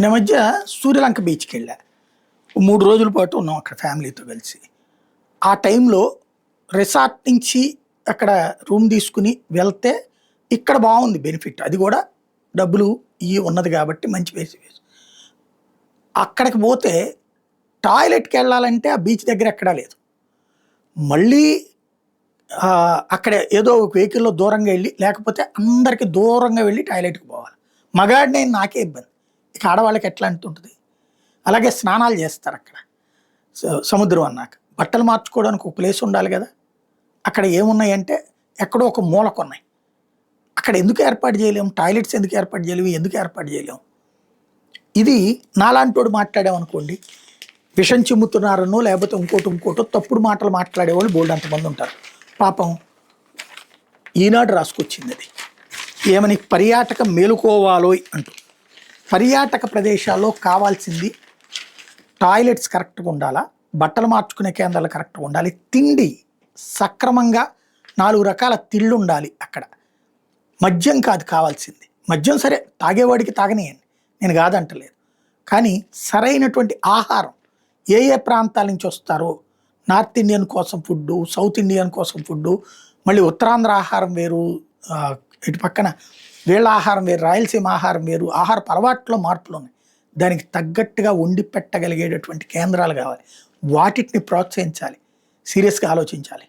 నేను ఈ మధ్య సూర్యలంక బీచ్‌కి వెళ్ళా. 3 రోజుల పాటు ఉన్నాం అక్కడ ఫ్యామిలీతో కలిసి. ఆ టైంలో రిసార్ట్ నుంచి అక్కడ రూమ్ తీసుకొని వెళ్తే ఇక్కడ బావుంది బెనిఫిట్. అది కూడా డబ్బులు ఉన్నది కాబట్టి మంచి ప్లేస్. అక్కడికి పోతే టాయిలెట్‌కెళ్ళాలంటే ఆ బీచ్ దగ్గర ఎక్కడా లేదు. మళ్ళీ అక్కడ ఏదో ఒక వెహికల్‌లో దూరంగా ఎళ్లి లేకపోతే అందరికి దూరంగా వెళ్లి టాయిలెట్‌కి పోవాలి. మగాడినైన నాకే ఇబ్బంది. ఇక ఆడవాళ్ళకి ఎట్లాంటి ఉంటది? అలాగే స్నానాలు చేస్తారక్కడ. సముద్రం అన్నాక. బట్టలు మార్చుకోవడానికి ఒక ప్లేస్ ఉండాలి గదా! అక్కడ ఏమున్నాయంటే ఎక్కడో ఒక మూలకున్నాయి. అక్కడ ఎందుకు ఏర్పాటు చేయలేము? టాయిలెట్స్ ఎందుకు ఏర్పాటు చేయలేము? ఎందుకు ఏర్పాటు చేయలేము? ఇది నాలాంటోడు మాట్లాడామనుకోండి, విషం చిమ్ముతున్నారనో లేకపోతే ఇంకోటో తప్పుడు మాటలు మాట్లాడేవాళ్ళు బోలెడంతమంది ఉంటారు. పాపం ఈనాడు రాసుకొచ్చిందది. ఏమని పర్యాటకం మేలుకోవాలోయ్ అంటూ. పర్యాటక ప్రదేశాల్లో కావాల్సింది టాయిలెట్స్ కరెక్ట్‌గా ఉండాలా, బట్టలు మార్చుకునే కేంద్రాలు కరెక్ట్‌గా ఉండాలి, తిండి సక్రమంగా 4 రకాల తిళ్ళుండాలి అక్కడ. మద్యం కాదు కావాల్సింది. మద్యం సరే తాగేవాడికి తాగనీయండి. నేను కాదంటలేదు. కానీ సరైనటువంటి ఆహారం ఏ ప్రాంతాల నుంచి వస్తారో నార్త్ ఇండియన్ కోసం ఫుడ్డు, సౌత్ ఇండియన్ కోసం ఫుడ్డు, మళ్ళీ ఉత్తరాంధ్ర ఆహారం వేరు, ఇటు పక్కన వీళ్ళ ఆహారం వేరు, రాయలసీమ ఆహారం వేరు, ఆహారపు అలవాట్లో మార్పులున్నాయి. దానికి తగ్గట్టుగా వండి పెట్టగలిగేటటువంటి కేంద్రాలు కావాలి. వాటిని ప్రోత్సహించాలి. సీరియస్‌గా ఆలోచించాలి.